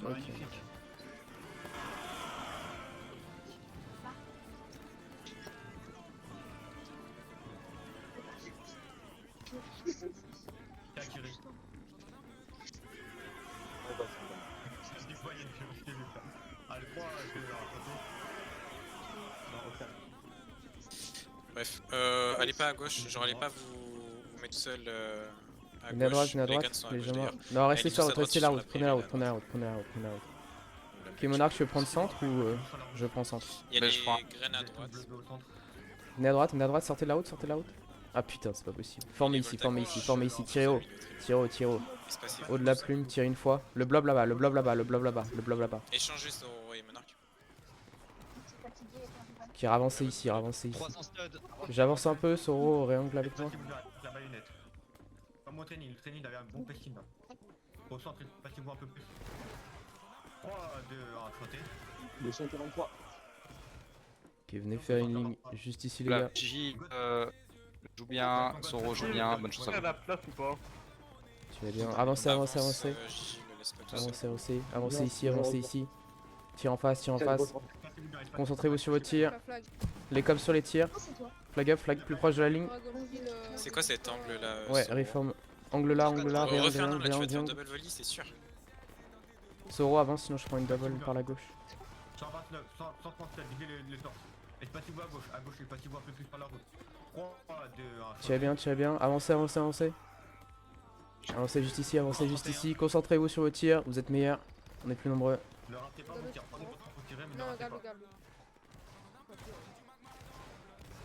Magnifique. Kakiri. Je voyais, je t'ai vu faire. Ah, le 3, je vais Bref, allez pas à gauche, genre allez pas vous mettre seul à Venez à droite, gauche. venez à Les droite, guns sont à les gauche gens. d'ailleurs. Non, restez Allez sur tous la à route, droite restez la sur route, la prenez la route, prairie, prenez la là, route, prenez la route, prenez la route. la Ok, blague. Monarque, tu veux prendre centre ou je prends centre? Il y a Mais les je prends. graines à droite. Venez à droite, sortez de la route, sortez de la route. Ah putain, c'est pas possible. Formez Les ici, volts à formez gauche, ici, formez ici, tirez haut, tirez haut, tirez haut. Espacez Haut de la plume, tirez une fois. Le blob là-bas, le blob là-bas, le blob là-bas, le blob là-bas. Échangez Zoro et Monarque. Qui ravancez ici, ravancez ici. 300 studs. J'avance un peu, Soro, réangle avec moi. La baïonnette. Comme mon training, le training avait un bon pestin là. Au centre, passez-vous un peu plus. 3, 2, 1, chantez. 243. Ok, venez faire une ligne juste ici les Là, gars. J joue bien, Soro joue bien, bonne chance à vous. la place ou pas? Tu vas bien. Avancez, avancez, avancez. Gigi me laisse pas tout seul. Avancez, avancez. Avancez ici, avancez ici. Tire en face, tire en face. Concentrez-vous sur vos tirs. Les coms sur les tirs. Flag up, flag plus proche de la ligne. C'est quoi cet angle là Ouais, réforme. Angle là, rien, Refais un rien, angle là, tu rien, vas te faire rien. double volley, c'est sûr. Soro avance, sinon je prends une double par la gauche. 129, 137, divisez les torses. Espacez-vous à gauche, espacez-vous un peu plus par la route. 3, 2, 1, Tirez bien. Avancez, avancez, avancez. Avancez juste ici, avancez juste ici. Concentrez-vous sur vos tirs, vous êtes meilleurs. On est plus nombreux. Ne ratez pas vos tirs, prenez votre temps pour tirer, mais ne Non, ratez garde, pas. garde.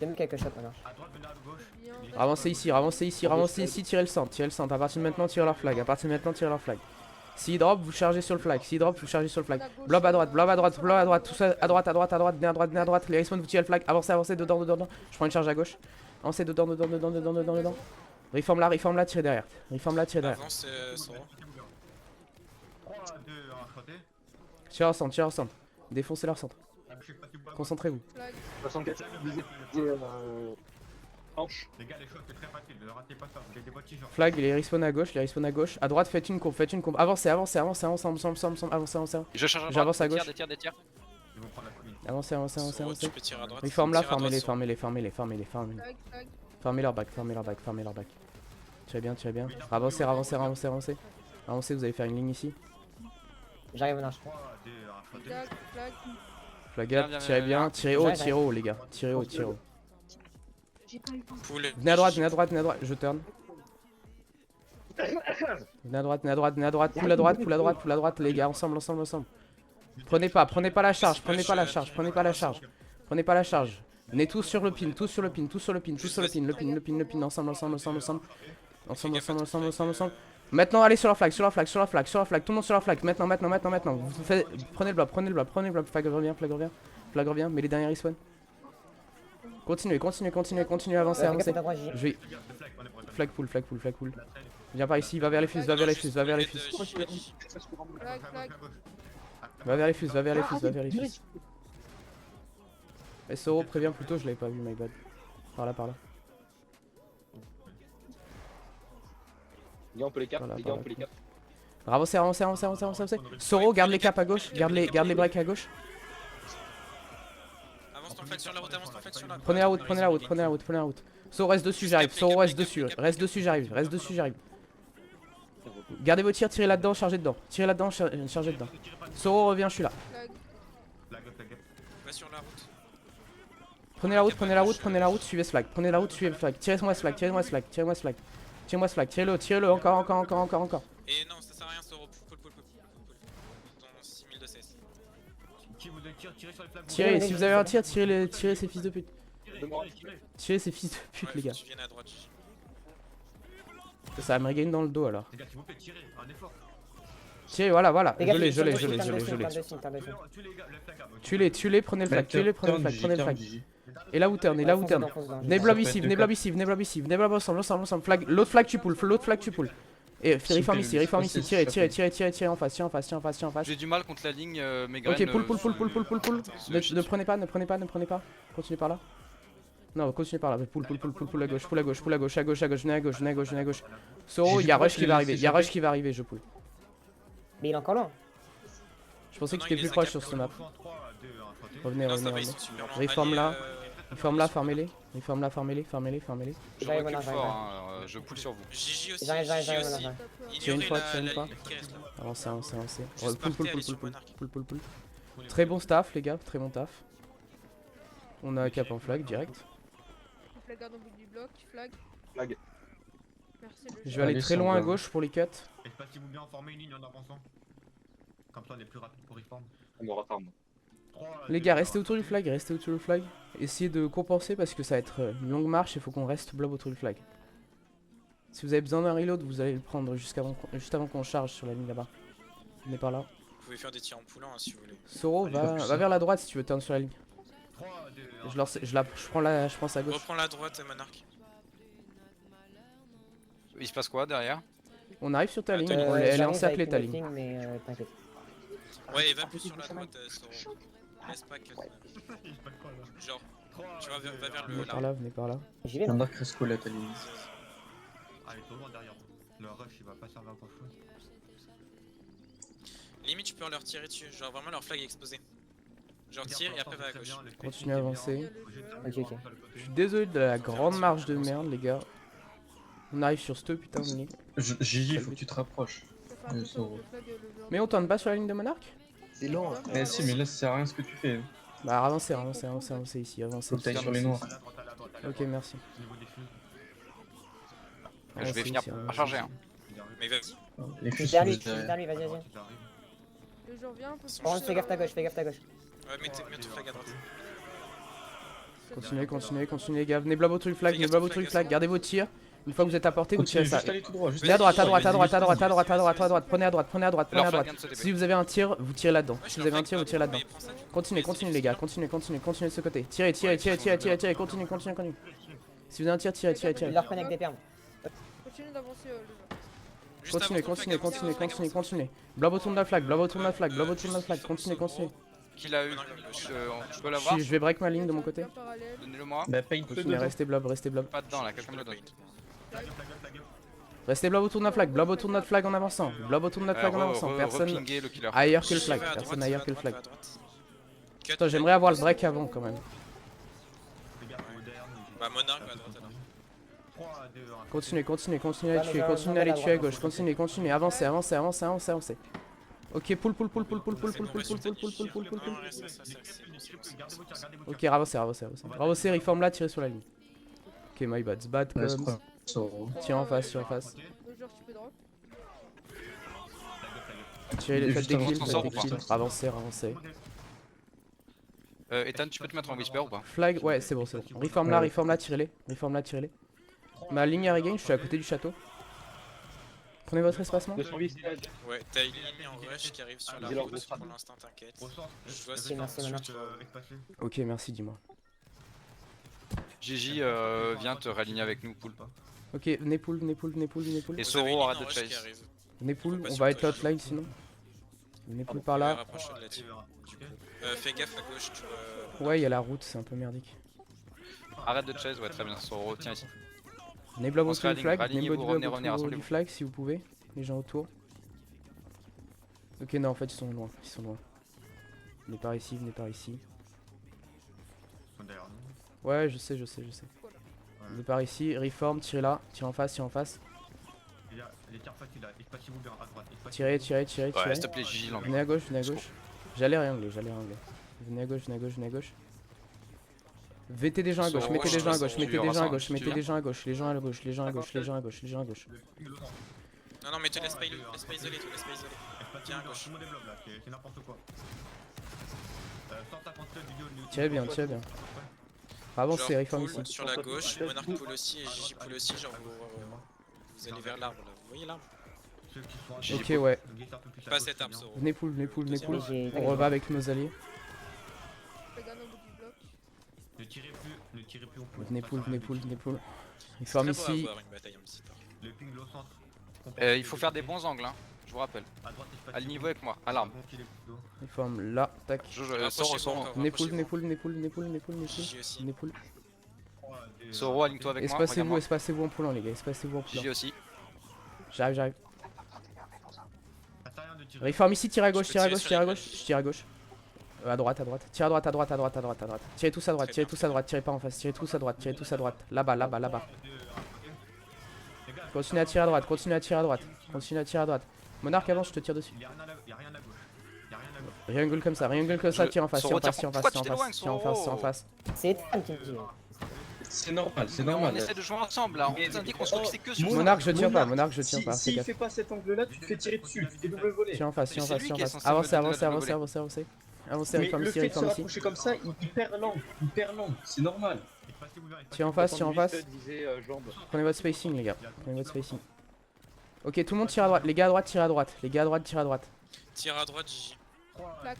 Il y a même quelques shots maintenant. À droite, venez à gauche. Bien. Avancez ici, avancez ici, avancez ici, tirez le centre, tirez le centre. À partir de maintenant, tirez leur flag. À partir de maintenant, tirez leur flag. S'ils drop, vous chargez sur le flag. S'ils drop, vous chargez sur le flag. Blob à droite, blob à droite, blob à droite, tout ça à droite, venez à droite, venez à droite. Les respawn, vous tirez le flag. Avancez, avancez, dedans, dedans, dedans. Je prends une charge à gauche. Avancez dedans, dedans, dedans, dedans, dedans, dedans. Reform là, tirez derrière. Reform là, tirez derrière. Avance Soro. 3, 2, 1, chantez. Tirez ensemble. Défoncez leur centre. Concentrez-vous. Flag. 64. Hanche. Les gars, les choses, c'est très facile, ne ratez pas ça, vous avez des boîtes genre. Flag, les respawn à gauche, les respawn à gauche. À droite, faites une courbe, Avancez, avancez, ensemble, avancez. Je charge à droite, J'avance à des gauche. tirs, des tirs. Ils vont prendre la colline. Avancez, Soro, tu avancez. peux tirer à droite. Reform là, Tire à droite, Soro. formez-les. Flag, flag. Fermez leur back. Tirez bien. Avancez. Avancez, vous allez faire une ligne ici. J'arrive au nage. 3, 2, 1, chantez. Flag, flag. Flag Bien, up, bien, tirez bien, bien, tirez haut, J'arrive. tirez haut les gars. Tirez haut. Poule. Venez à droite, je turn. Venez à droite, poule à droite, les gars, ensemble. Prenez pas la charge. Venez tous sur le pin, le pin, ensemble. Maintenant, allez sur la flag, tout le monde sur la flag, maintenant. Prenez le bloc, flag revient, mais les derniers respawn. Continuez, avancez. Je vais... Flag pull. Viens par ici, va vers les fus. Flag, flag. Va vers les fus. SO, préviens plutôt, je l'avais pas vu, my bad. Par là. Les gars, on peut les cap. Voilà, Les gars, on par peut là. les cap. Avancez. Soro, garde les caps à gauche, garde les breaks à gauche. Avance ton flag sur la route, Prenez la route. Soro, reste dessus, j'arrive. Reste dessus, j'arrive. Gardez vos tirs, tirez là-dedans, chargez dedans. Soro, reviens, je suis là. Flag. Va sur la route. Prenez la route, suivez ce flag. Tirez-moi ce flag. Tirez-le, encore. Et non, ça sert à rien Soro. Poule. Ton 6000 de CS. Qui vous donne tir, tirez sur les flags. Tirez, si vous avez un tir, tirez ces fils de pute. Tirez ces fils de pute, Ouais, les gars. Tu viennes à droite, Gigi. Ça va me regain dans le dos alors. Les gars, s'il vous plaît, tirez, un effort. Tirez, voilà. Les gars, Je l'ai. turn de signe, turn de signe. Tu les gars, le flag up. Tuez-les, prenez le flag. Et là où turn. Venez blob ici. Ensemble. Flag, l'autre flag tu pull. Et reform ici. Tirez en face. J'ai du mal contre la ligne, mes graines. Ok, pull. Ne prenez pas. Continuez par là. Non, continuez par là. Pull à gauche. Venez à gauche. Soro, il y a rush qui va arriver, je pull. Mais il est encore loin. Je pensais que Non, t'étais il plus les proche sur accapare. ce map. 3, 2, 1, chanté. Revenez, Non, ça revenez, va, ils revenez. sont super loin. Reforme Allez, là. Reforme là, farmez-les. Reforme là, farmez-les. Je J'arrive, recule j'arrive, fort, j'arrive. hein, je pull sur vous. Gigi aussi. J'arrive, Gigi j'arrive, aussi. j'arrive. Tire une Ignorez fois, la tire une fois. ligne qui reste là. Avancez, avancez, avancez. Juste Pull, pull, partez, pull, allez sur pull, Monarch. pull, pull, pull. Très bon staff, les gars, très bon taf. On a cap en flag direct. Flag garde au bout du bloc, flag. Flag. Merci le Je jeu. vais aller Allez, très sans loin à blâme. gauche pour les cuts. Espacez-vous bien, formez une ligne en avançant. Comme ça, on est plus rapide pour reform. On me retarde. 3, Les gars, restez autour du flag, restez autour du flag. Essayez de compenser parce que ça va être une longue marche, il faut qu'on reste blob autour du flag. Si vous avez besoin d'un reload, vous allez le prendre juste avant qu'on charge sur la ligne là-bas. Venez par là. Vous pouvez faire des tirs en poulant hein, si vous voulez. Soro, va vers la droite si tu veux turn sur la ligne. 3, 2, 1. Je prends sa gauche. Reprends la droite, Monarch. Il se passe quoi derrière? On arrive sur ta ligne, Elle elle est J'arrive encerclée avec ta une ligne. ping, mais t'inquiète. Ouais, et va plus sur la droite, Soro. Laisse pas que. Il se passe quoi là? Genre, 3, tu vas vers Venez le. par là, venez par là. J'y vais, non? Monarch reste collé à ta ligne. Ah, il est trop loin derrière vous. Le rush, il va pas servir à grand chose. Limite, tu peux leur tirer dessus. Genre, vraiment, leur flag est exposé. Genre, tire et après va à gauche. Continuez à avancer. Ok, ok. Je suis désolé de la grande marche de merde, les gars. On arrive sur ce putain de ligne. Gigi, il faut que tu te rapproches. Faut faire attention, le flag, le vent. Mais on tourne pas sur la ligne de Monarch? C'est lent. Mais si, mais là, ça sert à rien ce que tu fais. Bah avancez, avancez, avancez, avancez ici, avancez. Faut que t'ailles ici, sur les avancez noirs. ici. Ok, merci. Je vais Avancez finir ici, par avancez charger. ici. Hein. Mais vas-y. Les Je fus suis derrière lui, sont je suis juste derrière lui, vas-y, vas-y. Le jour vient un peu plus. Par contre, fais gaffe ta gauche, fais gaffe ta gauche. Ouais, mets ton flag à droite. Continuez, continuez, continuez, les gars. Venez blob autour du flag, Fais venez gaffe, blob fais autour du gaffe. flag. Gardez vos tirs. Une fois que vous êtes à portée, vous tirez Continue, ça. juste aller tout droit. Juste Venez à droite, à aller droite, à tout droite, à droite, à droite, à droite, à droite. Prenez à droite, prenez à droite, prenez à Leur droite. flag vient de se Si débloquer. vous avez un tir, vous tirez là-dedans. Ouais, Si je vous avez leur un tir, flag vous tirez pas là-dedans. trop, mais prends ça, tu- Continuez, continuez les gars, continuez, continuez, continuez de ce côté. Tirez, tirez, tirez, tirez, tirez, tirez, continuez, continuez, continuez. Si vous avez un tir, tirez, tirez, Ils tirez. leur prennent avec des permes. Continue d'avancer le jeu. Juste Continuez, avance ton continuez, flag, continuez, avance ton continuez, flag, continuez. Blob autour de la flag, blob autour de la flag, blob autour de la flag. Continuez, continuez. Qui l'a eu? Je peux l'avoir? Je vais break ma ligne de mon côté. Bien parallèle. Donnez-le moi. Bah, paye peu Continuez, de restez blob, restez blob. Pas dedans là, quelqu'un me le donne. Restez blob autour de notre flag, blob autour de notre flag en avançant. Blob autour de notre flag en avançant. Personne Repinguer le killer. ailleurs que le Gigi, flag. va à Personne droite, ailleurs va que le à flag. droite, va à droite. Cut. Attends, j'aimerais avoir le break avant quand même. Bah, Monarch va à droite alors. 3, 2, 1. Continuez, continuez, continuez à les Ouais, tuer, mais continuez à les j'en ai tuer à la gauche, droite. continuez, continuez, avancez, avancez, avancez, avancez, avancez. Ok, pull, pull, pull, pull, pull, pull, C'est pull, bon, pull, va sur pull, ta pull, pull, niche. pull, pull, pull, pull. Non, reste, reste, reste, reste, c'est bon. Gardez vos tirs, gardez vos tirs. Ok, avancez, avancez, avancez. Avancez, reform là, tirez sur la ligne. Ok, my bad, it's bad Reste comme. proche. Soro. Tire en face, tire en face. Le jour, tu peux drop. Tirez les Et faites juste des avant kills, qu'on faites sort des ou pas kills. Avancez, avancez. Ethan, tu peux te mettre en whisper ou pas? Flag, ouais, c'est bon, c'est bon. Reform là, tirez-les. Reform là, tirez-les. Ma ligne à regain, je suis à côté du château. Prenez votre espacement. Ouais, t'as une ligne en rush qui arrive sur la Dis-leur route, de frappe. pour l'instant t'inquiète. Au centre. Je vois Merci, si merci, ensuite, Ok, merci, dis-moi. Gigi, viens te réaligner avec nous, pool. Ok, venez pull, venez pull, venez pull, venez pull. Et vous avez une Soro, ligne arrête en de rush qui chase. arrive. Venez pull, pas on sur va être toi, outline sinon. Venez pull par Là. là. Rapproche-toi de la team. Fais gaffe à gauche, tu vois. Ouais, il y a la route, c'est un peu merdique. Arrête de chase, ouais, très bien. Soro, tiens ici. Venez blob On se autour du flag, venez réaligne, blob vous revenez, revenez, autour du rassemblez-vous. flag si vous pouvez. Les gens autour. Ok, non, en fait, ils sont loin, ils sont loin. Venez par ici, venez par ici. Derrière nous. Ouais, je sais, je sais, je sais. Venez par ici, reform, tirez là, tirez en face, tirez en face. Il y a les tirs faciles là. Espacez-vous bien à droite. Tirez, tirez, tirez, Ouais, tirez. s'il te plaît, Gigi, l'angle. Venez à gauche, venez à gauche. J'allais réangler, j'allais réangler. Venez à gauche, venez à gauche, venez à gauche. Mettez des gens à gauche, Soro, mettez des gens à gauche, tu mettez des verras gens à ça, gauche, tu mettez viens des gens à gauche, les gens à gauche, les gens à gauche, les gens à gauche, les gens à gauche. Non, non, mais te laisse pas isoler, laisse pas isoler, Tiens, à gauche. Tout le monde est blob là, c'est n'importe quoi. Sors ta pensée vidéo de Tirez bien, tirez bien. Avancez, Genre, reform pull ici. sur la gauche, Monarch pull aussi et Gigi pull aussi, genre vous allez vers l'arbre là, vous voyez l'arbre? ceux qui sont Gigi Ok, ouais. Pas cet arbre, Soro. Venez pull, venez pull, venez pull. J'ai- On rebat avec nos alliés. Flag garde au bout du bloc. Ne tirez plus au pool. Venez pull, venez pull, venez pull. C'est Reform très beau à ici. voir une bataille en petit temps. Le ping au centre. Il faut faire des bons angles, hein. Je vous rappelle. Alignez-vous avec moi. Alarme. Reform là, tac. Soro, Soro. Venez pull, venez pull, venez pull, venez pull, venez pull, venez pull. Gigi aussi. Venez pull. Soro, aligne-toi avec moi. Espacez-vous, regarde-moi. espacez-vous en poulant les gars, espacez-vous en poulant. Gigi aussi. J'arrive, j'arrive. Ça sert à rien de Réforme ici, tire à gauche, Je tire à peux gauche, tirer tire à sur les gauche, je tire à gauche. À droite, à droite. Tire à droite, à droite, à droite, à droite, à droite. Tirez tous à droite, tirez tous à droite, tirez pas en face, tirez tous à droite, tirez tous à droite. Là-bas, là-bas, là-bas. Continue à tirer à droite, continue à tirer à droite, continue à tirer à droite. Monarque avance, je te tire dessus. Y'a rien à gauche. Y'a rien à gauche. Triangle comme ça, triangle comme ça, Je- tire en face, tire en Soro, face, tire en pourquoi face, tu tire en t'éloignes, face, tire en face, tire en Soro face. C'est Ethan qui me dit. C'est normal, c'est Mais on normal. essaie de jouer ensemble là, on Mais- vous indique qu'on se focus que sur ça. Monarque, je tire pas, Monarque, je tire pas, fais S'il gaffe. fait pas cet angle-là, tu te fais tirer dessus, tu fais double volet. Tire en face, tire en Mais c'est face, lui tire en qui est face. censé Avancez, me donner avancez, la avancez, double avancez, avancez. Avancez, Mais réforme le ici, fait de se réforme ici. rapprocher comme ça, il perd l'angle, c'est normal. Tire en face, tire en face. Prenez votre spacing, les gars. Prenez votre spacing. Ok, tout le monde tire à droite. Les gars à droite, tirez à droite. Les gars à droite, tirez à droite. Tire à droite, Gigi. Flag.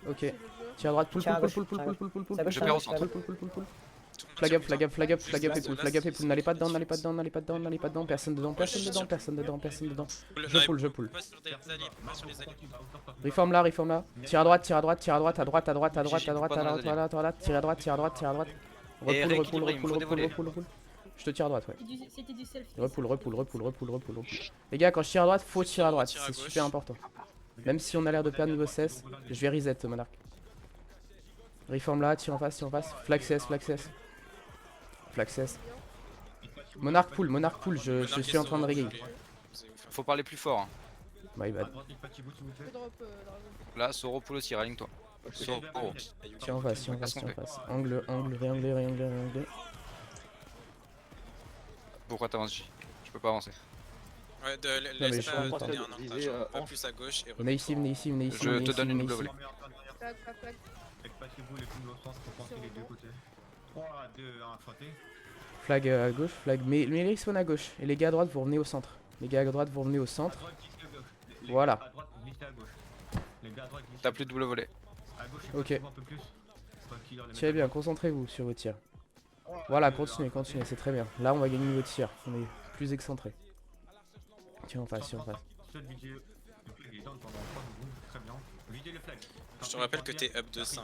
Ok. C'est le jeu. Tire à droite, pull, Tire à pull, gauche, pull, pull, tire à pull, pull, pull, pull, Ça pull, gauche, Je ça perds au gauche, ça centre. gauche. pull, pull, pull, pull. Tout le monde Flag tire up, flag up, flag up, flag up et pull, Là, flag up et c'est- pull. N'allez pas dedans, n'allez pas dedans, n'allez pas dedans, n'allez pas dedans. Personne dedans, personne dedans, personne dedans, personne dedans. Je pull, je pull. Pas sur des alliés, pas sur les alliés. Reforme là, reforme là. Tire à droite, tire à droite, tire à droite, à droite, à droite, à droite, à droite, à Pas dans droite, les à droite, à droite. Tire à droite, tire à droite, tire à droite. Et Repoule, repoule, rééquilibré, il me repoule, faut des repoule, volets. repoule, repoule. Je te tire à droite, ouais. C'était du self. Repoule, repoule, repoule, repoule, repoule, repoule. Les gars, quand je tire à droite, faut tirer à droite. Tire à C'est gauche. super important. Même si on a l'air de perdre niveau 16, je vais reset Monarque. Reforme là, tire en face, tire en face. Flag CS, flag CS. Flag CS. Monarque pull, je suis en train de régayer. Faut parler plus fort. hein. My bad. Je peux drop Dragon. Là, Soro pull aussi, raligne-toi. Soro. Tire en face, tire en face, tire en face. Angle, angle, réanglé, réanglé, réanglé. Pourquoi t'avances, Gigi? Je peux pas avancer. Ouais, mais laisse je pas suis en donner train un avantage, un peu plus à gauche et Venez ici, venez ici, venez ici. Je venez te ici, donne une venez double ici. volée. Flag. Passez-vous les poules au centre pour penser les deux côtés. 3, 2, 1, chanté. Flag à gauche, flag. Mais les respawn à gauche. Et les gars à droite, vous revenez au centre. Les gars à droite, vous revenez au centre. Voilà. À droite, glissez à gauche. Les gars à droite, glissez T'as plus de double volet. à gauche. Ok. passez-vous un peu plus. Faut qu'il leur les Tirez mette. bien, concentrez-vous sur vos tirs. Voilà, continuez, continuez, c'est très bien. Là, on va gagner niveau tir. On est plus excentré. Tiens en face, tiens en face. Seul vidéo. Le flag est down pendant 3 secondes. Très bien. Videz le flag. Je te rappelle que t'es up de 5.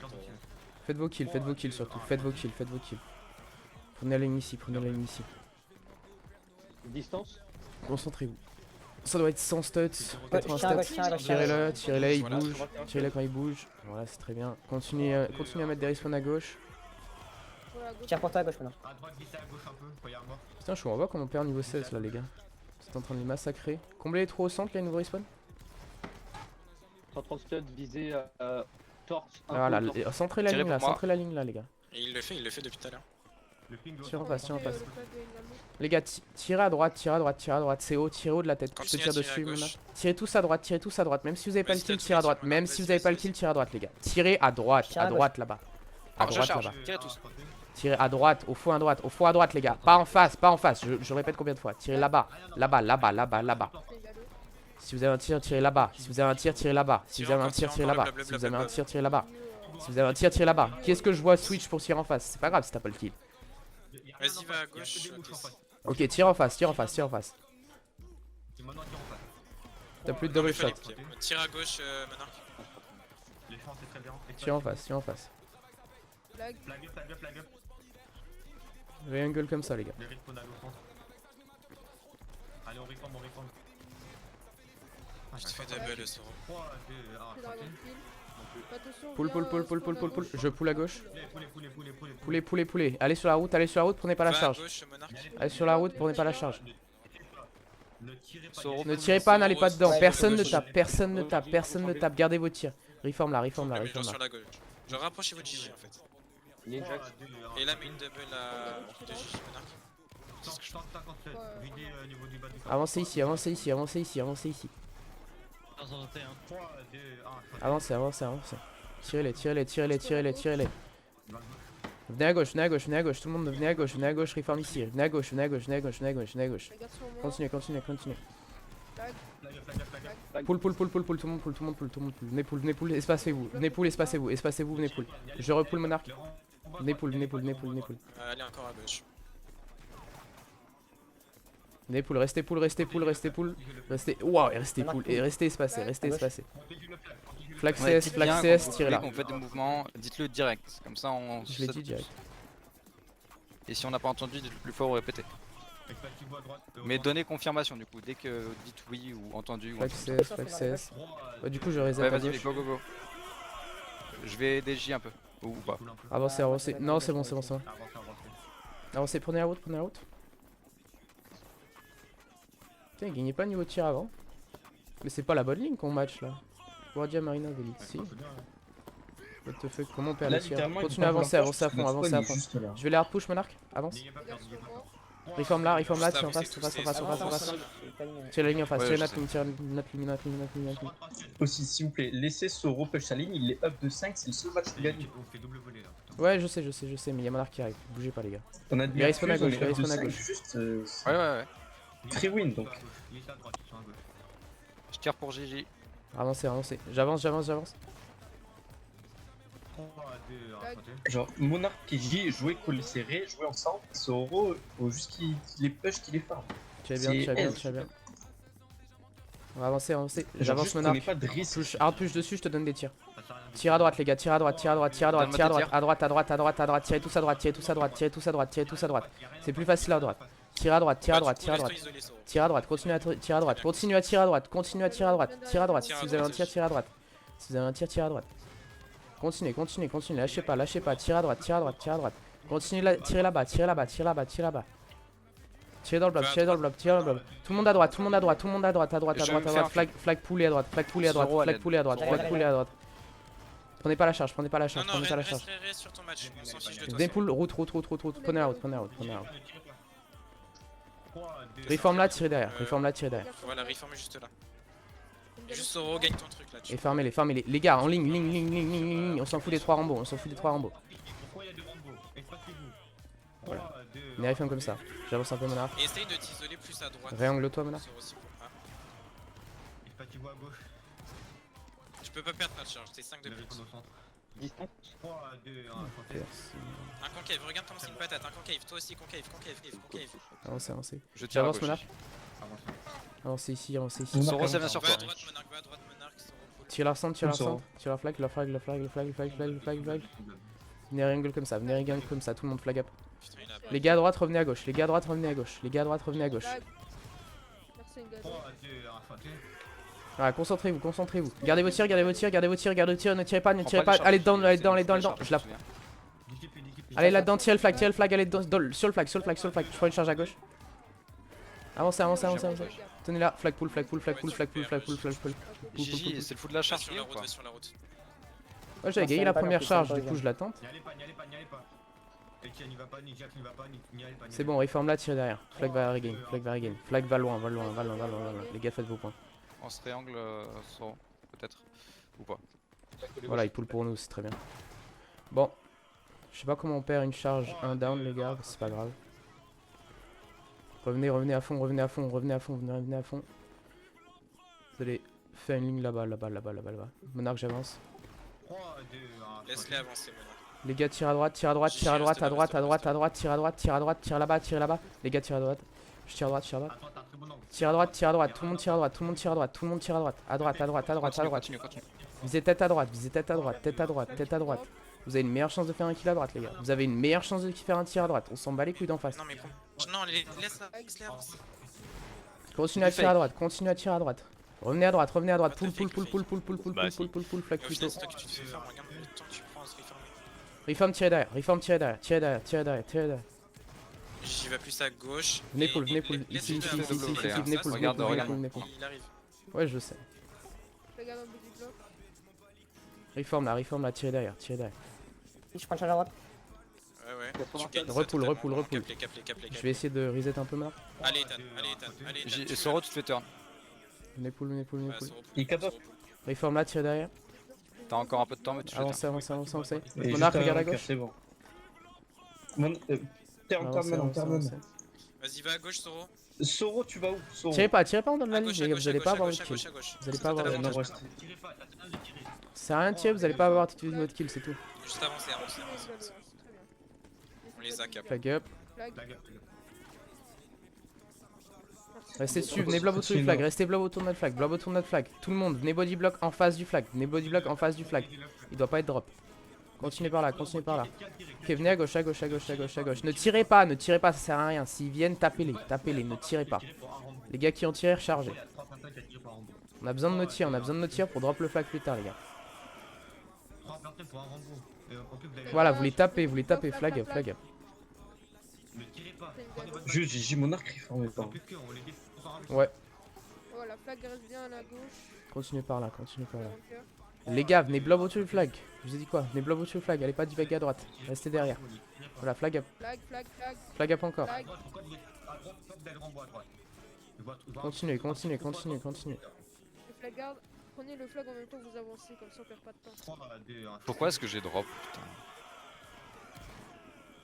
Faites vos kills surtout. Faites vos kills, faites vos kills. Prenez la ligne ici, prenez la ligne ici. Distance. Concentrez-vous. Ça doit être 100 studs, Ouais, 80 tire à gauche, studs. tire à gauche. Tirez-le, tirez-le, il Voilà, bouge. Tirez-le quand il bouge. Voilà, c'est très bien. Continuez à mettre des respawns à gauche. Voilà, Je gauche. tire pour toi à gauche maintenant. À droite, glissez à gauche un peu. Faut y avoir mort. Putain, je vois qu'on perd niveau 16 là, les gars. C'est en train de les massacrer. Comblez les trous au centre, les nouveaux respawn. 130 studs visé torse. Voilà, centrez la Tirez ligne là, pour moi. centrez la ligne là, les gars. Et il le fait depuis tout à l'heure. Le ping Tire en face, tire en face. Le flag également. Les gars, tirez à droite, tirez à droite, tirez à droite. C'est haut, tirez haut de la tête. Je te Continue tire à tirer à dessus, gauche. Mona. Tirez tous à droite, tirez tous à droite. Même si vous avez pas le Vas-y, kill, t'as tirez à tout droite. sur Même Mona, si vous vas-y, avez pas le vas-y. kill, tirez à droite, les gars. Tirez à droite, Tire à à gauche. droite là-bas. À Alors, je droite charge. là-bas. Tirez tous. Tirez à droite, au fond à droite, au fond à droite, les gars. Pas en face, pas en face. Je répète combien de fois. Tirez là-bas, là-bas, là-bas, là-bas, là-bas. C'est égalé. Si vous avez un tir, tirez là-bas. Si vous avez un tir, tirez là-bas. Si vous avez un tir, tirez là-bas. Si vous avez un tir, tirez là-bas. Si vous avez un tir, tirez là-bas. Qu'est-ce que je vois switch pour tirer en face? C'est pas grave si t'as pas le kill. Vas-y, va à gauche. Ok, tire en face, tire en face, tire en face. Et maintenant, tire en face. T'as plus de Non, mais double shot. fallait- Tire à gauche, Monarque. Les chances, c'est très bien. Tire en face, tire en face. Flag. Flag up, flag up, flag up. Réangle comme ça, les gars. Les respawn à au centre. Allez, on reforme, on reforme. Je te fais double le Soro. 3, 2, 1, C'est Dragon kill. Attention. Pull, pull, viens, pull, pull, pull, spawn pull, pull. gauche. Je pull à gauche. Poulet. Poulet. Allez sur la route, prenez pas la Va à charge. gauche, Monarque. Allez sur la route, prenez pas la charge. Soro. Ne tirez pas, n'allez pas dedans. Ouais, Personne ne je- tape, personne ne tape, personne ne tape. Gardez vos tirs. Reforme là, reforme là, Le mur reforme sur là. la gauche. Je rapprochez votre Gigi en fait. Il y a une jack. Et là, mets une double de Gigi, Monarque. 157. Videz au niveau du bas du corps. Avancez ici, avancez ici, avancez ici, avancez ici. 3, 2, 1. Avancez, avancez, avancez. Tirez-les, tirez-les, tirez-les, tirez-les, tirez-les. Venez à gauche, venez à gauche, venez à gauche. Tout le monde venez à gauche, reforme ici. Venez à gauche, venez à gauche, venez à gauche, venez à gauche, venez à gauche. Regarde sur moi. Continuez, continuez, continuez. Flag. Pull, pull, pull, pull, pull, tout le monde pull, tout le monde pull, tout le monde pull. Venez pull, espacez-vous. Venez pull, espacez-vous, espacez-vous, venez pull. Je repull Monarque. Venez pull, venez pull, venez pull, venez pull. Allez, encore à gauche. Venez pull, restez pull, restez pull, restez pull. Restez. Waouh, et restez pull. Et restez espacé, restez espacé. Flag Ouais, CS, dites flag bien CS, quand vous tirez là. voulez qu'on fait des mouvements, dites-le direct. Comme ça, on. Je l'ai dit direct. Et si on n'a pas entendu, dites-le plus fort ou répétez. Expectez-vous à droite. Mais donnez confirmation du coup, dès que vous dites oui ou entendu ou un Flag truc. CS, flag CS. Ouais, du coup, je reset Ouais, à vas-y, gauche. go go go. Je vais DJ un peu, ou pas. Avancez, avancez. Non, c'est bon, c'est bon, c'est bon. Avancez, avancez. Avancez, prenez la route, prenez la route. Putain, il gagnait pas le niveau de tir avant. Mais c'est pas la bonne ligne qu'on match là. Guardia Marina Velix, si. What the fuck, comment on perd Là, les tirs? littéralement, il Continue à prend avancer, la avancez à poche, fond, parce que avancez notre à squad, il fond. est juste là. Je vais les hard push, monarque, avance. N'ayez pas peur, n'ayez pas peur. Reform là, reform là, Juste tire en face, avancez tire en face, tous, tire en face, tire en face, tire en face. Je suis pas ligne. Tire la ligne en face, Ouais, tire je notre sais. ligne, tire notre ligne, notre ligne, notre ligne, notre ligne. Aussi, s'il vous plaît, laissez Soro push sa ligne, il est up de 5, c'est le seul match gagné. On fait double volée là. putain. Ouais, je sais, mais il y a monarque qui arrive. Bougez pas, les gars. On a Il respawn à gauche, il respawn à de gauche. 5, juste Ouais, ouais, ouais. Très win, donc. Il est à droite, ils sont à gauche. Je tire pour GG. Avancez, avancez. J'avance, j'avance, j'avance. 3, 2, 1, santé. Genre, Monarch PJ, jouer collé serré, jouer ensemble, Soro, faut juste qu'il les push, qu'il les farm. Tire bien, C'est tire bien, elle. tire bien. On va avancer, avancer. Genre, J'avance, juste qu'on monarque. ait pas de risque. Push, hard push dessus, je te donne des tirs. Ça sert à rien de- Tire à droite, les gars, tire à droite, tire à droite, tire à droite, tire à droite, Donne-moi tire à tes droite, à droite, à droite, à droite, à droite, tirez tous à droite, tirez tous à droite, tirez tous à droite, tirez tous à droite. C'est plus facile à droite. Tire à droite, tire à droite, tire à droite. Tire à droite, continue à tirer à droite, continue à tirer à droite, continue à tirer à droite, tire à droite. Si vous avez un tir, tirez à droite. Si vous avez un tir, tirez à droite. Continuez, continuez, continuez, lâchez pas, tire à droite, tire à droite, tire à droite. Continuez là, tirez là-bas, tirez là-bas, tirez là-bas, tirez là-bas. Tirez dans le bloc, tirez dans le bloc, tirez dans le bloc. Tout le monde à droite, tout le monde à droite, tout le monde à droite, à droite, à Je droite, vais à me droite. faire Flag poulet à droite, flag poulet à droite, Zoro à flag l'aide. poulet à droite, flag poulet à droite. Prenez pas la charge, prenez pas la Non, charge, non, prenez pas la reste, charge. reste sur ton match. On s'en fiche de toi. Venez pull, route, prenez la route, prenez la route, prenez la route. 3, 2, Reform là, tirez derrière, reform là, tirez derrière. Voilà, reformer juste là. Juste Soro, gagne ton truc là. Et fermez-les, fermez-les. Les gars, en ligne, ligne. On s'en fout des 3 Rambo, on s'en fout des 3 Rambo. Pourquoi il y a deux Rambo? Espacez-vous. 3, 2, On arrive comme ça. J'avance un peu, monarque. Et essaye de t'isoler plus à droite. Réangle-toi, monarque. Soro, s'il vous plaît. espacez-vous à gauche. Tu peux pas perdre ta charge, t'es 5 de Le plus. recon au centre. Distance. 3, 2, 1, santé. Merci. Un concave, regarde comme c'est une patate. Un concave, toi aussi, concave. Avancez, avancez. Je tire à J'avance, gauche. monarque. Avancez. Avancez ici, avancez ici. Monarque, Soro, ça vient sur Va toi. à droite, monarque, Soro. Tire leur centre, tire leur Soro. centre. Tire leur flag, leur flag, leur flag, leur flag, leur flag, leur flag, leur flag. Venez réangle comme ça, venez réangle comme ça, tout le monde flag up. Putain, il a Les gars à droite, revenez à gauche. Les gars à droite, revenez à gauche. Les gars à droite, revenez à gauche. Flag. Merci, Ngaz. 3, 2, 1, santé. Voilà, concentrez-vous, concentrez-vous. Gardez vos tirs, gardez vos tirs, gardez vos tirs, gardez vos tirs, ne tirez pas, ne Prends tirez pas pas. les charges. Allez dedans, allez dedans, allez dedans, allez C'est dedans. les Je la. charges, D'équipe, Allez là-dedans, tirez le flag, allez sur le flag, sur le flag, sur le flag. Je prends une charge à gauche. Avancez, avancez, avancez, avancez. Tenez là, flag pull, flag pull, flag pull, flag pull, flag pull, flag pull. GG, c'est le fou de la charge sur qui la est ou route, pas va sur la route. Ouais, j'avais gagné la première charge, du coup je la tente. N'y allez pas, n'y allez pas, n'y allez pas. Etienne n'y va pas, ni Jack n'y va pas, n'y allez pas. C'est bon, reform là, tirez derrière. Flag va regain, flag va regain. Flag va loin, va loin, va loin, va loin, va loin. Les gars, faites vos points. On se triangle Soro, peut-être. Ou pas. Voilà, il pull pour nous, c'est très bien. Bon, je sais pas comment on perd une charge, un down, les gars, c'est pas grave. Revenez, revenez à fond, revenez à fond, revenez à fond, revenez à fond. Vous allez faire une ligne là-bas, là-bas, là-bas, là-bas, là-bas. Monarque, j'avance. 3, 2, 1, Laisse-les avancer, monarque. Les gars, tire à droite, tire à droite, tire à droite, à droite, à droite, à droite, tire à droite, tire à droite, tire là-bas, tire là-bas. Les gars, tire à droite. Je tire à droite, je tire à droite. Attends, t'as un très bon angle. Tire à droite, tire à droite, tout le monde tire à droite, tout le monde tire à droite, tout le monde tire à droite. À droite, à droite, à droite, à droite. Continue, continue. Visez tête à droite, visez tête à droite, tête à droite, tête à droite. Vous avez une meilleure chance de faire un kill à droite, les gars. Vous avez une meilleure chance de faire un tir à droite. On s'en bat les couilles d'en face. Non, mais non, laisse-les avancer. Continuez à tirer à droite, continuez à tirer à droite. Revenez à droite, pull, pull, pull, pull, pull, pull, pull, pull, pull, pull, pull, flag Et au plutôt. final, c'est toi qui tu te fais faire. Regarde le temps que tu prends à se reformer. Reform, tirez derrière, reform, tirez derrière, tirez derrière, tirez derrière, tirez derrière. J'y vais plus à gauche. Venez et- pull, venez et pull. laisse-le Ici, ici, avancer. ici, ici, ici, Comme venez ça, pull, ça, venez regarde, pull, venez regarde. pull, venez pull. Il arrive. Ouais, je sais. Regarde un petit bloc. Reform là, tirez derrière, tirez derrière. Je prends une charge à droite. Ouais, ouais. 80. Tu gagnes ça Repull, totalement. repull, repull. Cap. Je vais essayer de reset un peu marre. Allez, Ethan, allez, Ethan. Soro, tu te fais turn. Venez pull, venez pull, venez pull. Il est capable. Reform là, tirez derrière. T'as encore un peu de temps, mais tu te fais turn. Avancez, avancez, avancez, avancez. Et Monarque, juste regarde à avant, gauche. C'est bon. Terme Avancez, maintenant, avancez, terme avancez. maintenant. Vas-y, va à gauche, Soro. Soro, tu vas où Soro Tirez pas en dans la À ligne, gauche, les à gars, gauche, vous à allez gauche, pas à avoir gauche, de à kill. gauche, à gauche. Vous allez C'est pas toi, avoir t'as de non, l'avantage. reste. Tirez pas, t'as rien de tirer. C'est rien de tirer, vous allez pas avoir de votre kill, c'est tout. Juste avancer. On les a cap. Flag up. Flag. La gueule. Restez dessus, venez blob autour du flag, restez blob autour de notre flag, blob autour de notre flag. Tout le monde, venez body block en face du flag, venez body block en face du flag. Il doit pas être drop. Continuez par là, continuez par là. Ok, venez à gauche, à gauche, à gauche, à gauche, à gauche. Ne tirez pas, ça sert à rien. S'ils viennent, tapez-les, ne tirez pas. Les gars qui ont tiré, rechargez. On a besoin de nos tirs, pour drop le flag plus tard, les gars. Voilà, vous les tapez, flag up, flag up. Juste, j'ai mon arc reformé pas. Ouais, Voilà, flag reste bien à la gauche. continuez par là. Bunker. Les gars, venez blob au-dessus du flag. Je vous ai dit quoi? Venez blob au-dessus du flag, allez pas divaguer à droite. Restez derrière. Voilà, flag up. Flag up encore. Flag. Continuez. Le flag garde. Prenez le flag en même temps que vous avancez, comme ça on perd pas de temps. Pourquoi est-ce que j'ai drop? Putain.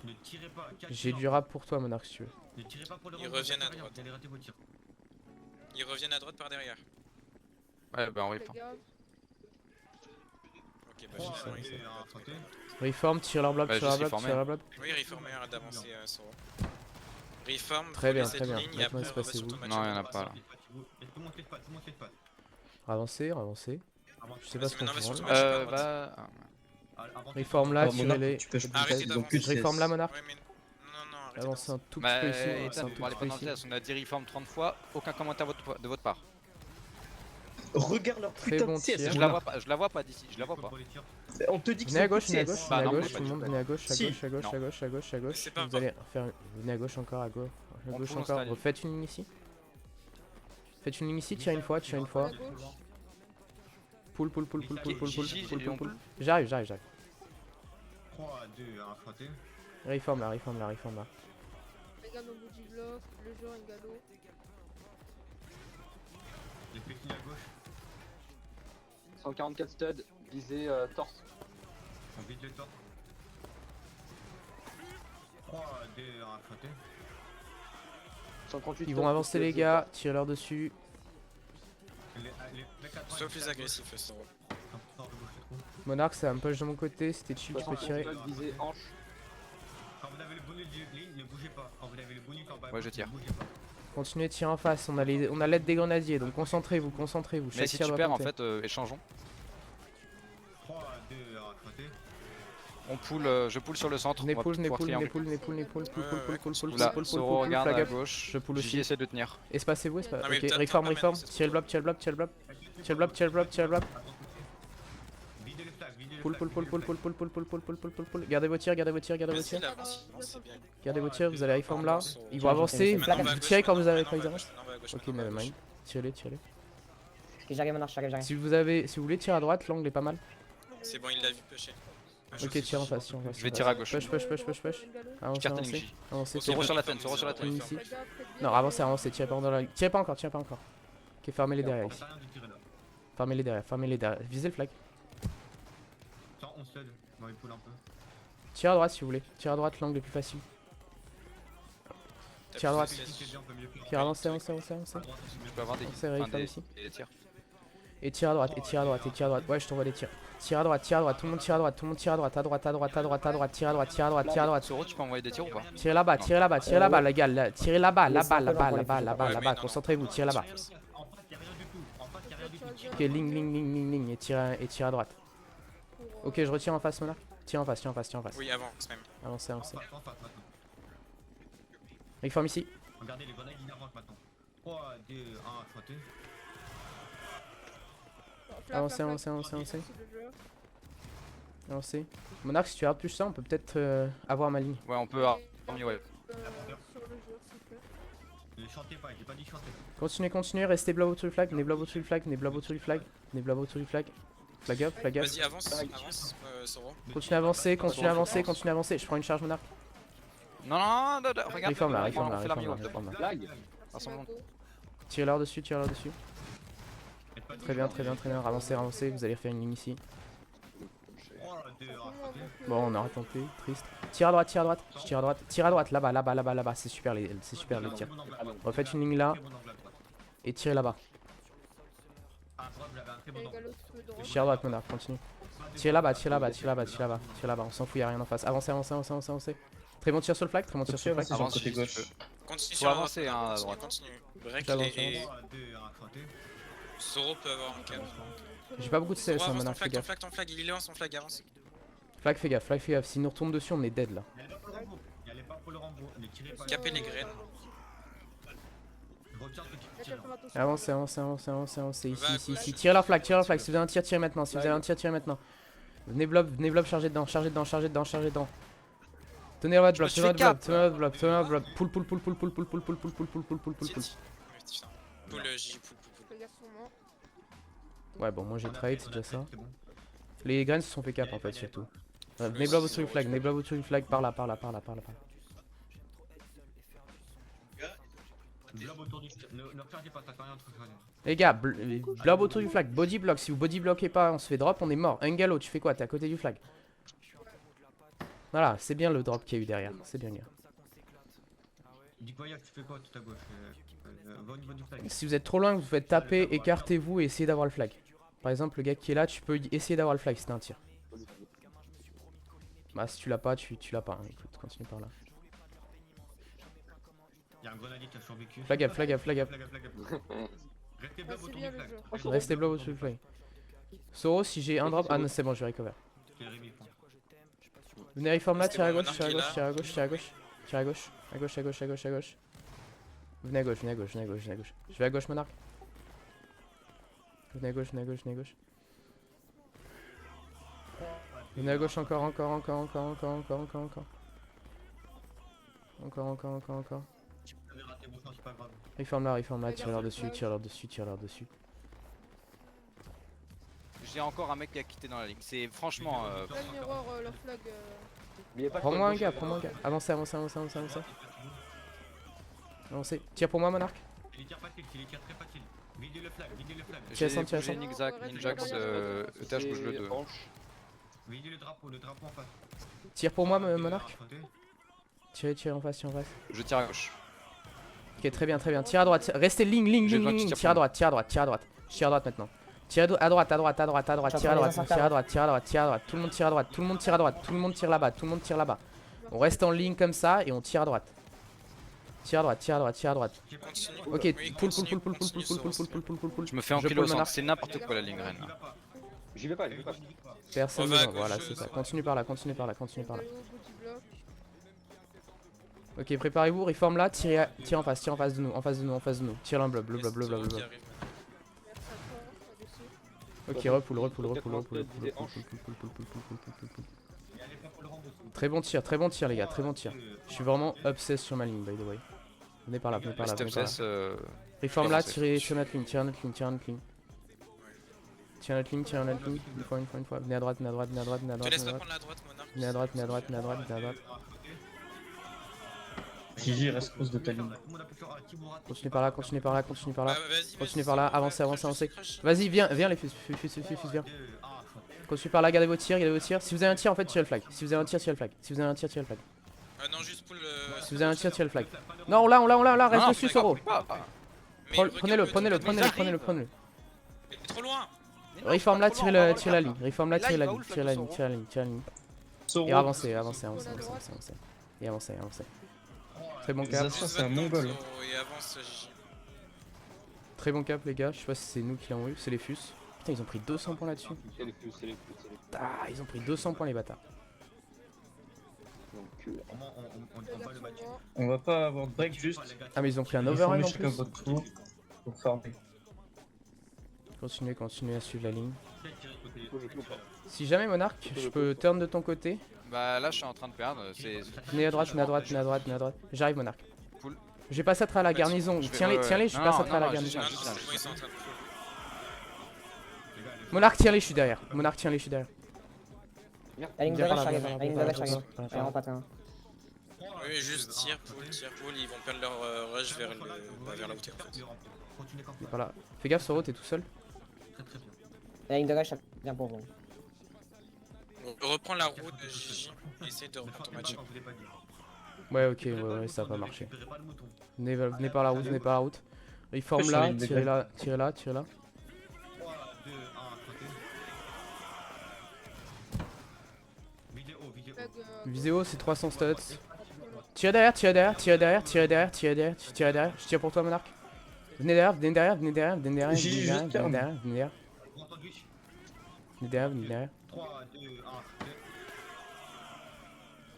Ne tirez pas. J'ai du rap pour toi, Monarch, si tu veux. Ne tirez pas pour le Ils renvoyer, reviennent à vous droite. allez rater vos tirs. Ils reviennent à droite par derrière. Ouais, bah on Flag répond. garde. Ok, bah 3, j'ai fait. 2, 1, santé. Reform, tire leur blob, Bah, tire leur je suis blob, formé. tire leur blob. Oui, reformer, arrête d'avancer Soro. Reform, Très bien, cette très bien. ligne et Maintenant, après il se on va passe sur où? ton match. Non, y'en a pas là. Et tout le monde fait pas, tout le monde fait pas. Avancez. Je sais pas ce qu'on Vas-y, maintenant, va sur fait. ton match. Bah. Reform là, Oh, mon arc, tirez-les. tu peux Arrêtez donc d'avancer. Reform là, Monarch. Ouais, mais non, arrêtez Avancez d'avancer. un tout Bah, petit peu ici. Ethan, avancez un pour tout aller petit pas peu dans le ici. test, on a dit reform 30 fois, aucun commentaire de votre part. Regarde leur Très putain bon de CS. tir. Je la vois pas d'ici, je la vois pas. On te dit que Venez à c'est gauche, venez à CS. gauche, Bah, venez à non, gauche, pas tout le du monde, tout. venez à gauche, Si. à gauche. C'est pas Vous allez faire. Venez à gauche encore, à gauche On peut encore. installer. Refaites une ligne ici. Faites une ligne ici, tirez une fois. À gauche. Pull. Gigi, on peut. J'arrive. 3, 2, 1, santé. Reform là. Flag garde au bout du bloc. Le joueur est galop. Les pékins à gauche. 144 stud, visé torse. On vide le torse. 3, 2, 1, santé. 138 Ils vont avancer les gars, tirez-leur dessus. Sois plus agressif, Soro. Monarch, c'est un push de mon côté, c'était chill, tu peux 60 tirer. stud, visé hanche. Quand vous avez le bonus de ligne, ne bougez pas. Quand vous avez le bonus en bas, Ouais, je tire. ne bougez pas. Continuez de tirer en face, on a l'aide des grenadiers, donc concentrez-vous. Mais Chaque si tir tu doit perds, en compter. fait, échangeons. 3, 2, 1, santé. On pull, je pull sur le centre. Venez on va pull, pouvoir triangle. pull, Là, flag Soro up. regarde à Flag up. gauche. Je pull Gigi aussi. essaie de tenir. Espacez-vous, Non, mais ok, t'as reform, pas maintenant, c'est tirez le blob. Tirez le blob. Videz le flag, videz le Pull. Gardez vos tirs. Vas-y, là, avance, c'est bien. Gardez vos tirs, vous allez reform là. Soro. Ils vont avancer, Maintenant, on va à vous gauche, tirez quand maintenant, ils maintenant, on va à avancent. gauche, maintenant, on va à gauche, Ok, maintenant, on va à nevermind. gauche. Tirez. Ok, j'arrive Monarch, j'arrive. Si vous voulez tirer à droite, l'angle est pas mal. C'est bon, il l'a vu pusher. Ok, tire en face. Je vais tirer à gauche. Push. Avancez. Carton Gigi. Avancez. Soro sur la tête, Soro sur la tête. Une ici. Non, avancez, tirez pas encore. Ok, fermez-les derrière ici. Ça sert à rien de tirer là. Fermez les derrière. Visez le flag. 111 stud. Bon, il pull un peu. Tire à droite si vous voulez. Tire à droite, l'angle est plus facile. Tire à droite. Tire, avancez. À droite aussi. Je peux avoir des Avancez, enfin, reform ici. des tirs. Et tire à droite. Ouais, je t'envoie des tirs. Tire à droite. Tout le monde tire à droite. À droite. Tire à droite. Soro, tu peux envoyer des tirs ou pas? Tirez là-bas, les gars. Tirez là-bas. Concentrez-vous, tirez là-bas. En face, y'a rien du tout. En face, y'a rien du tout. Ok, ligne. Et tirez à droite. Ok, je retire en face, Monarch. Tire en face. Oui, avance même. Avancez. En face maintenant. Reform ici. Regardez les grenades, ils avancent maintenant. 3, 2, 1, santé. Avancez. Monarch, si tu regardes plus ça, on peut peut-être avoir ma ligne. Ouais, on peut. Ouais. Sur le joueur, s'il vous plaît. Ne chantez pas, j'ai pas dit chanter. Continuez, restez blob autour du flag. Venez blob autour du flag. Flag up. Vas-y, avance, Soro. Continue à avancer. Je prends une charge, Monarch. Non, regarde. Reform là. On fait l'armure. Flag. Rassemblons. Tirez-leur dessus. Très bien. Avancez. Vous allez refaire une ligne ici. 3, 2, 1, santé. Bon, on arrête un peu, triste. Tire à droite. Je tire à droite. Là-bas. C'est super les tirs. Refaites une ligne là et tirez là-bas. À droite, vous avez un très bon Et angle. galop sous le droit. Je tire à droite, Monarch, continue. Tirez là-bas. On s'en fout, y'a rien en face. Avancez. Très bon tir sur le flag. Avancer sur le Avance, côté si tu gauche. peux. Continue Faut sur la avancer, hein, à droite. Continue. Break J'avance, et 3, 2, 1, santé. Soro peut avoir un cadre. J'ai pas beaucoup de CS, Soro, avance ton Monarch, les flag, gars. ton flag, il est loin son flag, avance. Flag, fais gaffe, flag, fais gaffe. S'il nous retourne dessus, on est dead là. Il y allait pas pour le Rambo. Il y allait pas pour le Rambo. Ne tirez pas. Capez les graines. Retiens ceux qui Faites tirent. attention. Avancez, avancez, avancez, avancez, avancez. Ici, Va, ici, flash. ici. Tirez leur flag, tirez leur flag. Si vous avez un tir, tirez maintenant. Si vous avez un tir, tirez maintenant. Venez blob, chargez dedans, chargez dedans, chargez dedans, chargez dedans. Tenez votre blob, Je tenez me votre suis blob, fait tenez votre blob, tenez votre blob. Pull, pull, pull, pull, pull, pull, pull, pull, pull, pull, pull, pull, pull, pull, pull. Pull J, pull. Fais gaffe sur moi. Ouais, bon, moi j'ai On a trade, fait, c'est on a déjà fait, ça. c'est bon. Les graines se sont fait cap en fait, surtout. Venez blob autour du flag, venez blob autour du flag, par là, par là, par là, par là, par là. Blob autour du. Ne rechargez pas, t'as rien entre charger. Les gars, blob autour du flag, body block. Si vous body bloquez pas, on se fait drop, on est mort. Ungalo, tu fais quoi? T'es à côté du flag. Voilà, c'est bien le drop qu'il y a eu derrière, c'est bien, gars. Dikoyak, tu fais quoi tout à gauche? Va au niveau du flag. Si vous êtes trop loin, vous faites taper, écartez-vous et essayez d'avoir le flag. Par exemple, le gars qui est là, tu peux essayer d'avoir le flag si t'as un tir. Bah, si tu l'as pas, tu l'as pas. Hein. Écoute, continue par là. Y'a un grenadier qui a survécu. Flag up, flag up, flag up. Flag up, flag up. Restez Ah, blob c'est autour bien du le flag. jeu. Restez blob autour du flag. Soro, si j'ai un drop. Ah non, c'est bon, je vais recover. C'est Rémi, point. Venez reform là, C'est tire à bon, gauche, Monarch tire à est gauche, là. tire à gauche, tire à gauche. Tire à gauche, à gauche, à gauche, à gauche, à gauche. Venez à gauche, venez à gauche, venez à gauche, venez à gauche. Je vais à gauche, Monarch. Venez à gauche, venez à gauche, venez à gauche. Venez à gauche encore, encore, encore, encore, encore, encore, encore, encore. Encore, encore, encore, encore. Vous avez raté vos chances, c'est pas grave. Reform là, tire-leur dessus, tire-leur dessus, tire-leur dessus. J'ai encore un mec qui a quitté dans la ligne. C'est franchement. Flag mirror, leur flag. N'oubliez pas que Prends-moi un gauche, gars, prends-moi un gars. Avancez, avancez, avancez, avancez, avancez. Avancez. Tire pour moi, Monarch. C'est les tirs faciles, c'est les tirs très faciles. Videz le flag, videz le flag. Tiens, J'ai tiens, bougé tiens. Ninjax, ETH bouge le 2. hanche. Videz le drapeau en face. Tire pour moi, Deux, Monarch. un, sauté. Tirez, tirez en face, tirez en face. Je tire à gauche. Ok, très bien, très bien. Tire à droite. Restez ligne, ligne, J'ai ligne, besoin que ligne. tu Tire tires à droite, tire à droite, tire à droite. Je tire à droite maintenant. Tire à droite, à droite, à droite, à droite. Tire à droite, tire à droite, tire à droite, tire à droite. Tout le monde tire à droite, tout le monde tire à droite, tout le monde tire là-bas, tout le monde tire là-bas. On reste en ligne comme ça et on tire à droite. Tire à droite, tire à droite, tire à droite. Continue. Ok, Oui, pull, pull, continue, pull, pull, pull, continue, pull, pull, Soros. pull, pull, pull, pull. Je me fais enculer pull au centre. Monarch. C'est n'importe quoi la ligne reine. là. J'y vais pas, j'y vais pas. Personne On ne va à va, gauche, voilà, c'est ça. Continue par là, continue par là, continue par là. Body block. Ok, préparez-vous, reform là, tirez en face de nous, en face de nous, en face de nous. Tire un blob, blob, blob, blob, blob, Qui blob. arrive. Merci à toi, au-dessus. Ok, repoule, repoule, repoule, repoule, repoule, repoule. Très bon tir les gars, très bon tir. Je suis vraiment obsessed sur ma ligne by the way. Venez par là, venez par là, venez par là. Reform là, tirez sur notre ligne, tirez notre ligne, tirez notre ligne. Tirez notre ligne, tirez notre ligne, une fois, une fois, une fois. Venez à droite, venez à droite, venez à droite, venez à Te droite, laisse venez pas à droite. prendre la droite, Monarch. Venez à droite, venez à droite, venez à droite, venez à droite. Gigi reste close de ta ligne. Continue par là, continue par là, continue par là. Vas-y, Continue vas-y, par là, c'est bon, avancez, avancez, crash, avancez. crash. Vas-y, viens les fus, viens. Continue par là, gardez vos tirs, gardez vos tirs. Si vous avez un tir, en fait, tirez le flag. Si vous avez un tir, tirez le flag. Si vous avez un tir, tirez le flag. Non, juste pull. Si vous avez un tir, tirez le flag. Non, là, reste dessus, Soro. Mais Prenez-le, regarde, prenez-le, truc, prenez-le, prenez-le, prenez-le. Il est trop loin. Reform là, tirez la ligne. Reform là, Là, tirez il la va où, ligne, le flag tirez la de ligne, Soro tirez la ligne, tirez la ligne. Soro, Et avancez. Et avancez. Très bon cap. Ça, c'est un mongol. Et avance, Gigi. Très bon cap, les gars. Je sais pas si c'est nous qui l'avons eu, c'est les fus. Putain, ils ont pris 200 points là-dessus. C'est les plus, c'est les plus, c'est les plus. Ah, ils ont pris 200 points, les bâtards. Donc, Fais gaffe sur moi. On va pas avoir de break juste. Ah, mais ils ont pris un Reformer overrun en chacun plus. votre tour. Pour farmer. Continuez à suivre la ligne. je coupe pas. Si jamais Monarch, je peux turn de ton côté. Bah là, je suis en train de perdre. C'est. Venez à droite. J'arrive, Monarch. Cool. Je vais passer à travers la garnison. Je vais- Tiens-les, ouais, tiens-les, je non, passe à non, travers la non, garnison. Non, juste non, là, c'est bon, ils sont en train de pull. Monarch, tiens-les, je suis derrière. Monarch, tiens-les, je suis derrière. La ligne de Viens par gauche là, arrive, viens la par ligne de là, gauche viens arrive. par là. Vraiment pas très loin. Oui, juste tire, pull, ils vont perdre leur rush vers la hauteur en fait. Viens par là. Fais gaffe, Soro, t'es tout seul. La ligne de gauche, ça vient pour vous. Reprends la route, Gigi, et essaye de reprendre ton match. Ouais, ok, ouais, ça va pas marcher. Venez par la route, Reform Sur là, la ligne de tirez là. Flag, Viséo, c'est 300 studs. Tirez derrière. Je tire pour toi, Monarch. Venez derrière. J'ai juste Venez derrière.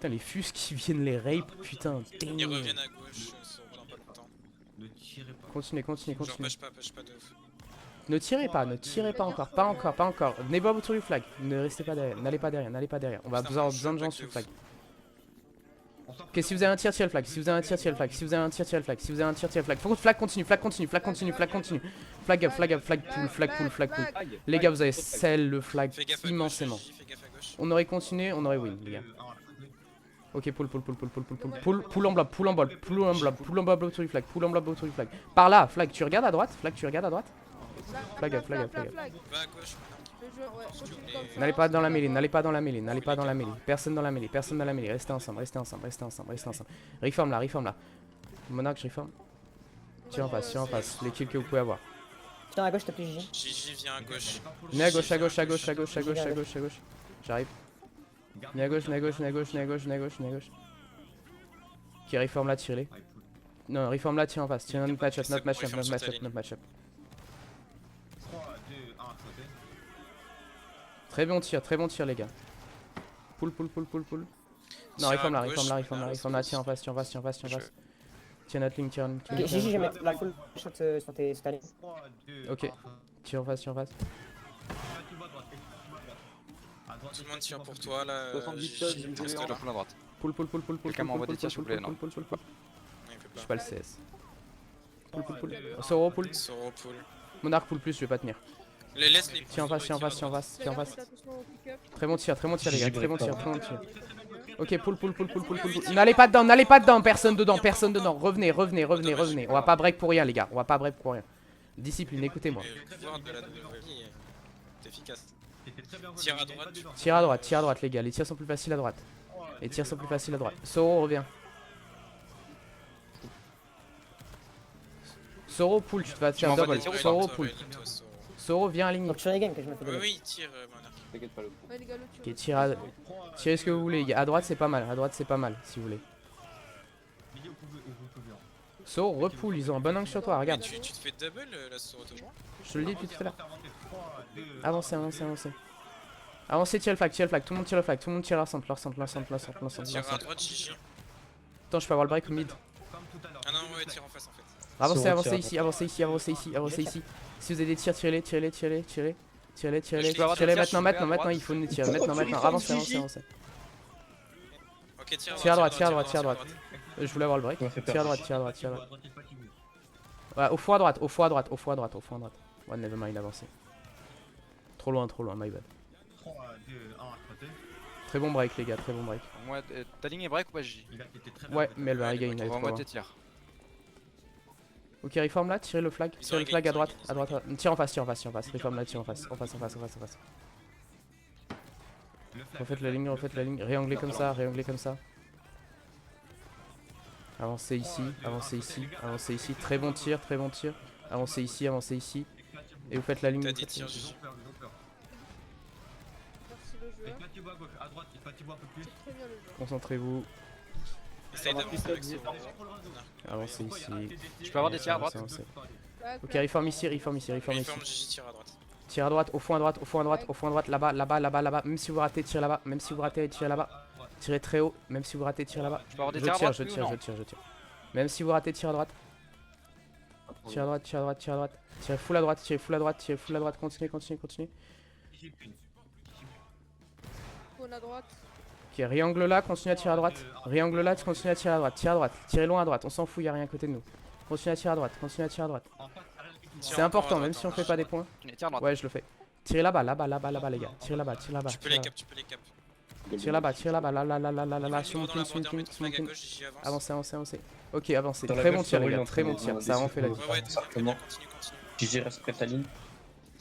Putain, les fus qui viennent les rape, putain. Ils Damn. reviennent à gauche, dans pas longtemps. Ne tirez pas. Continuez, continuez, Genre continuez. push pas de ouf. Ne tirez pas encore, pas encore, pas encore. Venez pas autour du flag. Ne restez pas derrière, n'allez pas derrière, n'allez pas derrière. On va avoir besoin de gens sur le flag. Ok, si vous avez un tir, tirez le flag. Si vous avez un tir, tirez le flag. Si vous avez un tir, tirez le flag. Si vous avez un tir, tirez le flag. Faut que flag continue, flag continue, flag continue, flag continue. Flag up, flag up, flag pull, flag pull, flag pull. Les gars, vous avez scell le flag Fais gaffe à immensément. gauche, fais gaffe à gauche. On aurait continué, on aurait win, les gars. Ok, pull, pull, pull, pull, pull, pull, pull, pull, pull en blob, pull en blob, pull en blob, pull en blob autour du flag, pull en blob autour du flag. Par là, flag, tu regardes à droite, flag, tu regardes à droite. Flag up, flag up, flag up. Va à gauche. Le joueur, ouais, continue dans le N'allez flanc, pas dans la c'est mêlée, pas n'allez pas dans la mêlée, n'allez pas dans la mêlée. Personne dans la mêlée, personne dans la mêlée. Restez ensemble, restez ensemble, restez ensemble, restez ensemble. Reform là, reform là. Monarch, je reform. Tire en face, tire en face. Les kills que vous pouvez avoir. Putain, à gauche, t'as plus Gigi. Gigi vient à gauche. Venez à gauche, à gauche, à gauche, à gauche, à gauche, à gauche, à gauche. J'arrive. Venez à gauche, venez à gauche, venez à gauche, venez à gauche, venez à gauche, venez à gauche. Ok, reform là, tirez-les. Non, reform là, tire en face. Tire notre match-up, notre match-up, notre match-up, notre match-up. 3, 2, 1, sauter. Très bon tir, les gars. Pull, pull, pull, pull, pull. Non, Tire à reform là, gauche, reform là, reform là, là, reform là, tire en face, tire en face, tire en face, tire en face. Tire notre ligne, tire notre Ok, ligne. Gigi, je vais mettre la full shot sur ta ligne. 3, 2, Ok. Tire en face, tire en face. Tout le monde tire pour toi là. 78 Gigi, shots, reste Gigi, là. Full à droite. Pull, pull, pull, pull, pull. Quelqu'un m'envoie des tirs, s'il vous plaît, non. Pull, pull, pull, pull. Il peut Je suis pas. pas le CS. Pull, pull, pull. Soro, pull. Soro pull. Monarch, pull plus, je vais pas tenir. Laisse les Tiens en face, tiens en face, tiens en face, tiens en face. Faites attention au pick-up. Très bon tir les gars, très bon tir, très bon tir. Ok, pull, pull, pull, pull, pull, pull. N'allez pas dedans, personne dedans, personne dedans. Revenez, revenez, revenez, revenez. On va pas break pour rien, les gars, on va pas break pour rien. Discipline, écoutez-moi. Le pouvoir de la WWE est efficace. Tire à droite. Tire à droite, les gars. Les tirs sont plus faciles à droite. Les tirs sont plus faciles à droite. Soro, reviens. Soro, pull, tu te vas te faire m'envoies double. des tirs ou pas Soro, pull. Soro, viens aligner. Donc sur les games que je me fais Oui, des oui, tire, Monarch. T'inquiète pas, le Ouais, les gars, le Ok, tirez ce que vous voulez, les gars. À droite, c'est pas mal. À droite, c'est pas mal, si vous voulez. Soro, repull, ils ont un bon angle sur toi, Mais regarde. tu te fais double la Soro toujours. Je te le dis depuis tout à l'heure. Avancez, avancez, avancez. Avancez, tire le flag, tout le monde tire le flag, tout le monde tire leur centre, leur centre, leur centre, leur centre, leur centre, Tire leur à centre. droite, Gigi. Attends, je peux avoir le break au mid. Ah non, ouais, tire en face en fait. Avancez, Soro, avancez tire. ici, avancez ici, avancez ici, avancez ici. Si vous avez des tirs, tirez-les, tirez-les, tirez-les, tirez-les. Tirez-les, tirez-les, Je peux avoir des tirez-les tirs, maintenant, je peux maintenant, à maintenant, droite. il faut les tirer, maintenant, maintenant. Avancez, avancez, avancez. Ok, Tire à droite, tire à droite, tire à droite. Je voulais avoir le break. Ça m'a fait Tire à peur. droite, tire à droite, tire à droite. Ouais, au fond à droite, au fond à droite, au fond à droite, au fond à droite. Ouais, nevermind, avancez. Trop loin, my bad. 3, 2, 1, sauter. Très bon break, les gars, très bon break. Moi, ta ligne est break ou pas, J? Il a été très bien. Ouais, mais elle va regain, elle est trop Envoie-moi loin. tes tirs. Ok, reform là, tirez le flag, Ils tirez ont le flag à gagné, droite, ils ont à droite. Tire en face, tire en face, tire en face. Reform là, tire en face, en face, en face, en face, en face. Refaites la ligne, réanglez comme ça, réanglez comme ça. Avancez ici, avancez ici, avancez ici. Très bon tir, très bon tir. Avancez ici, avancez ici. Et vous faites la ligne. T'as vous des faites la tirs, ligne. Gigi. Merci le joueur. Éclatez-vous à gauche, à droite, éclatez-vous un peu plus. Très bien le joueur. Concentrez-vous, Essaye d'avancer avec Soro. avancez ici. Je peux avoir des tirs à droite? Avancez. Back, Ok, back. reform ici, reform ici, reform ici. Reforme, Gigi tire à droite. Tire à droite, au fond à droite, au fond à droite, au fond à droite, là-bas, là-bas, là-bas, là-bas. Même si vous ratez, tirez là-bas. Même si vous ratez, tirez là-bas. Tirez très haut. Même si vous ratez, tirez là-bas. Je peux avoir des Je tirs à tire, droite? je oui ou tire, non je tire, je tire. Même si vous ratez, tirez à droite. Tire à droite, tire à droite, tire à droite. Tirez full à droite, tirez full à droite, tirez full à droite. Continuez, continuez, continuez. Faune à droite. Ok, triangle là, continuez à tirer à droite. Triangle là, continuez à tirer à droite. Tirez à droite. Tirez loin à droite. On s'en fout, y a rien à côté de nous. Continuez à tirer à droite. Continuez à tirer à droite. C'est important, même si on fait pas des points. Tire à droite. Ouais, je le fais. Tirez là-bas, là-bas, là-bas, là-bas, les gars. Tirez là-bas, tirez là-bas. Tu peux les cap, tu peux les cap. Tirez là-bas, tirez là-bas, là, là, là, là, là, là, là, sur mon Dans la pin, sur mon border, mets pin, ton sur mon flag à pin. gauche, Gigi avance. Avancez, avancez, avancez. Ok, avancez. Dans la Très gauche, bon tir, les Soro, il est gars. en Très train bon de tir. demander Ça a vraiment si fait la vous diff. Ouais, ouais, très bien, continue, continue. Gigi reste prêt à ligne.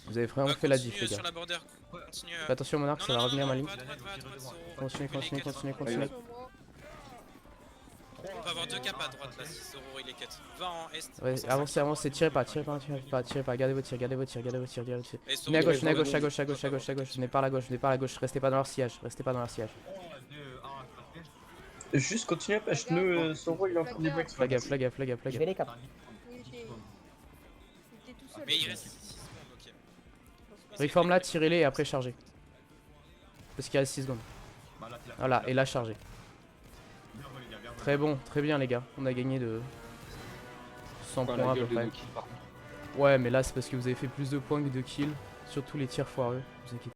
Vous avez vraiment fait la diff, les Continue gars. sur la border. Continue. Faites attention, Monarch, ça va revenir ma ligne. Va à droite, va à droite, Soro. Continuez, Fais les continuez, quatre. continuez, continuez. Sur moi. On va avoir deux caps à droite là si Soro il est 4. Va en est. Ouais, avancez, avancez. Tirez pas, tirez pas, tirez pas, tirez pas. Gardez vos tirs, gardez vos tirs, gardez vos tirs, gardez vos tirs. Et Soro, Venez à gauche, il venez à va gauche, à gauche, à gauche, à gauche, à gauche. Venez par la gauche, venez par la gauche. Restez pas dans leur sillage, restez pas dans leur sillage. Juste continuez, parce que nous, Soro, il est en train de break. Flag up, flag up, flag up, Je flag vais up. les cap. Il était tout seul. Mais il reste 6 secondes, ok. Reform là, tirez-les et après chargez. Parce qu'il reste 6 secondes. Voilà, et là chargez. Très bon, très bien les gars. On a gagné de 100 Enfin, points la à peu gueule de près. nos kills, par contre. Ouais, mais là c'est parce que vous avez fait plus de points que de kills. Surtout les tirs foireux. Vous inquiétez.